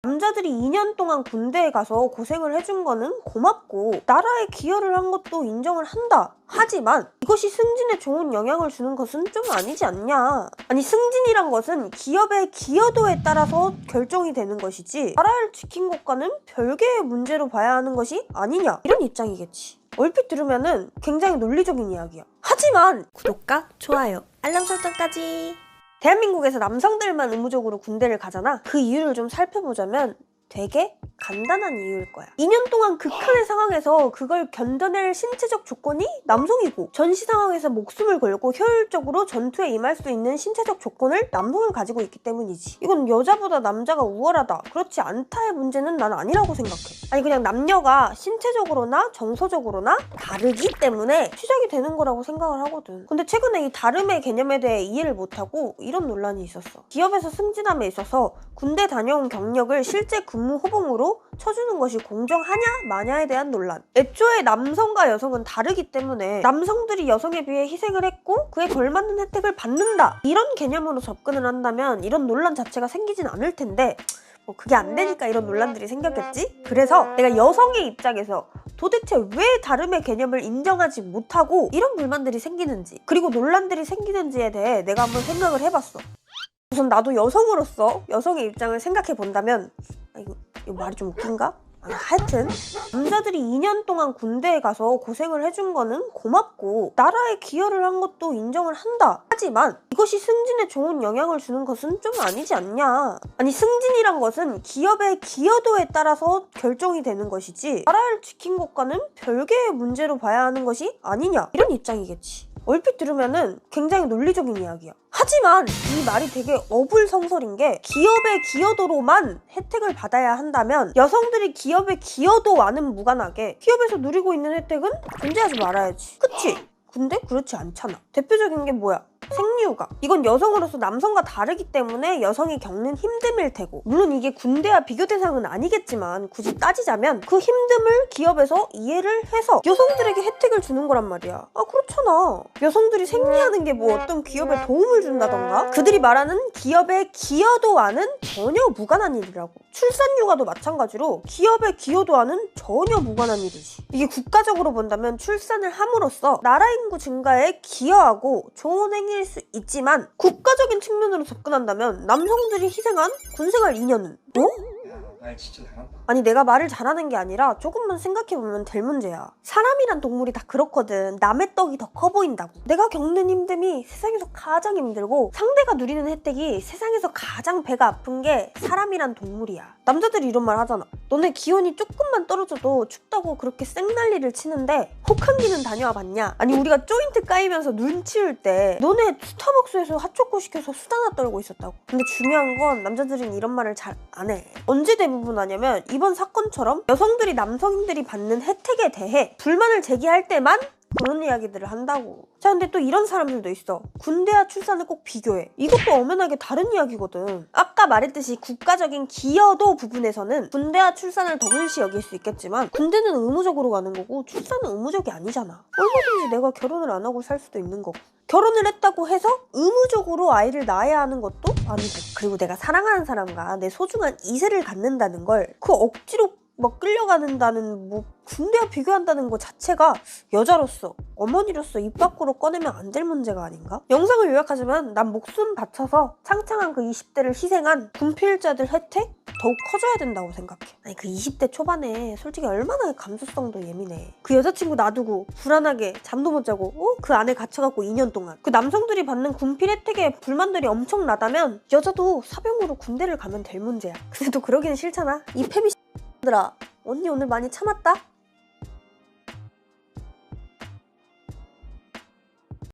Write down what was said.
남자들이 2년 동안 군대에 가서 고생을 해준 거는 고맙고 나라에 기여를 한 것도 인정을 한다. 하지만 이것이 승진에 좋은 영향을 주는 것은 좀 아니지 않냐. 아니, 승진이란 것은 기업의 기여도에 따라서 결정이 되는 것이지 나라를 지킨 것과는 별개의 문제로 봐야 하는 것이 아니냐, 이런 입장이겠지. 얼핏 들으면은 굉장히 논리적인 이야기야. 하지만 구독과 좋아요, 알람 설정까지. 대한민국에서 남성들만 의무적으로 군대를 가잖아. 그 이유를 좀 살펴보자면 되게 간단한 이유일 거야. 2년 동안 극한의 상황에서 그걸 견뎌낼 신체적 조건이 남성이고, 전시 상황에서 목숨을 걸고 효율적으로 전투에 임할 수 있는 신체적 조건을 남성은 가지고 있기 때문이지. 이건 여자보다 남자가 우월하다, 그렇지 않다의 문제는 난 아니라고 생각해. 아니, 그냥 남녀가 신체적으로나 정서적으로나 다르기 때문에 시작이 되는 거라고 생각을 하거든. 근데 최근에 이 다름의 개념에 대해 이해를 못하고 이런 논란이 있었어. 기업에서 승진함에 있어서 군대 다녀온 경력을 실제 근무 호봉으로 쳐주는 것이 공정하냐 마냐에 대한 논란. 애초에 남성과 여성은 다르기 때문에 남성들이 여성에 비해 희생을 했고 그에 걸맞는 혜택을 받는다, 이런 개념으로 접근을 한다면 이런 논란 자체가 생기진 않을 텐데, 그게 안 되니까 이런 논란들이 생겼겠지? 그래서 내가 여성의 입장에서 도대체 왜 다름의 개념을 인정하지 못하고 이런 불만들이 생기는지, 그리고 논란들이 생기는지에 대해 내가 한번 생각을 해봤어. 우선 나도 여성으로서 여성의 입장을 생각해 본다면, 이거 말이 좀 웃긴가? 하여튼 남자들이 2년 동안 군대에 가서 고생을 해준 거는 고맙고 나라에 기여를 한 것도 인정을 한다. 하지만 이것이 승진에 좋은 영향을 주는 것은 좀 아니지 않냐. 아니, 승진이란 것은 기업의 기여도에 따라서 결정이 되는 것이지 나라를 지킨 것과는 별개의 문제로 봐야 하는 것이 아니냐, 이런 입장이겠지. 얼핏 들으면은 굉장히 논리적인 이야기야. 하지만 이 말이 되게 어불성설인 게, 기업의 기여도로만 혜택을 받아야 한다면 여성들이 기업의 기여도와는 무관하게 기업에서 누리고 있는 혜택은 존재하지 말아야지. 그치? 근데 그렇지 않잖아. 대표적인 게 뭐야? 생리휴가. 이건 여성으로서 남성과 다르기 때문에 여성이 겪는 힘듦일 테고, 물론 이게 군대와 비교 대상은 아니겠지만 굳이 따지자면 그 힘듦을 기업에서 이해를 해서 여성들에게 혜택을 주는 거란 말이야. 그렇잖아. 여성들이 생리하는 게 뭐 어떤 기업에 도움을 준다던가, 그들이 말하는 기업의 기여도와는 전혀 무관한 일이라고. 출산휴가도 마찬가지로 기업의 기여도와는 전혀 무관한 일이지. 이게 국가적으로 본다면 출산을 함으로써 나라 인구 증가에 기여하고 좋은 행위일 수 있지만, 국가적인 측면으로 접근한다면 남성들이 희생한 군생활 2년은 말 진짜 잘한다. 아니, 내가 말을 잘하는 게 아니라 조금만 생각해보면 될 문제야. 사람이란 동물이 다 그렇거든. 남의 떡이 더 커 보인다고. 내가 겪는 힘듦이 세상에서 가장 힘들고 상대가 누리는 혜택이 세상에서 가장 배가 아픈 게 사람이란 동물이야. 남자들이 이런 말 하잖아. 너네 기온이 조금만 떨어져도 춥다고 그렇게 쌩난리를 치는데 혹한기는 다녀와 봤냐? 아니, 우리가 조인트 까이면서 눈 치울 때 너네 스타벅스에서 핫초코 시켜서 수다나 떨고 있었다고. 근데 중요한 건 남자들은 이런 말을 잘 안 해. 언제 대부분 하냐면 이번 사건처럼 여성들이 남성들이 받는 혜택에 대해 불만을 제기할 때만 그런 이야기들을 한다고. 자, 근데 또 이런 사람들도 있어. 군대와 출산을 꼭 비교해. 이것도 엄연하게 다른 이야기거든. 아까 말했듯이 국가적인 기여도 부분에서는 군대와 출산을 동일시 여길 수 있겠지만, 군대는 의무적으로 가는 거고 출산은 의무적이 아니잖아. 얼마든지 내가 결혼을 안 하고 살 수도 있는 거고, 결혼을 했다고 해서 의무적으로 아이를 낳아야 하는 것도 아니고, 그리고 내가 사랑하는 사람과 내 소중한 이세를 갖는다는 걸 그 억지로 끌려가는다는, 군대와 비교한다는 것 자체가 여자로서, 어머니로서 입 밖으로 꺼내면 안 될 문제가 아닌가? 영상을 요약하자면 난 목숨 바쳐서 창창한 그 20대를 희생한 군필자들 혜택? 더욱 커져야 된다고 생각해. 아니, 그 20대 초반에 솔직히 얼마나 감수성도 예민해. 그 여자친구 놔두고 불안하게 잠도 못 자고 그 안에 갇혀갖고 2년 동안 그 남성들이 받는 군필 혜택에 불만들이 엄청나다면 여자도 사병으로 군대를 가면 될 문제야. 근데 또 그러기는 싫잖아. 이 페미 들아, 언니 오늘 많이 참았다?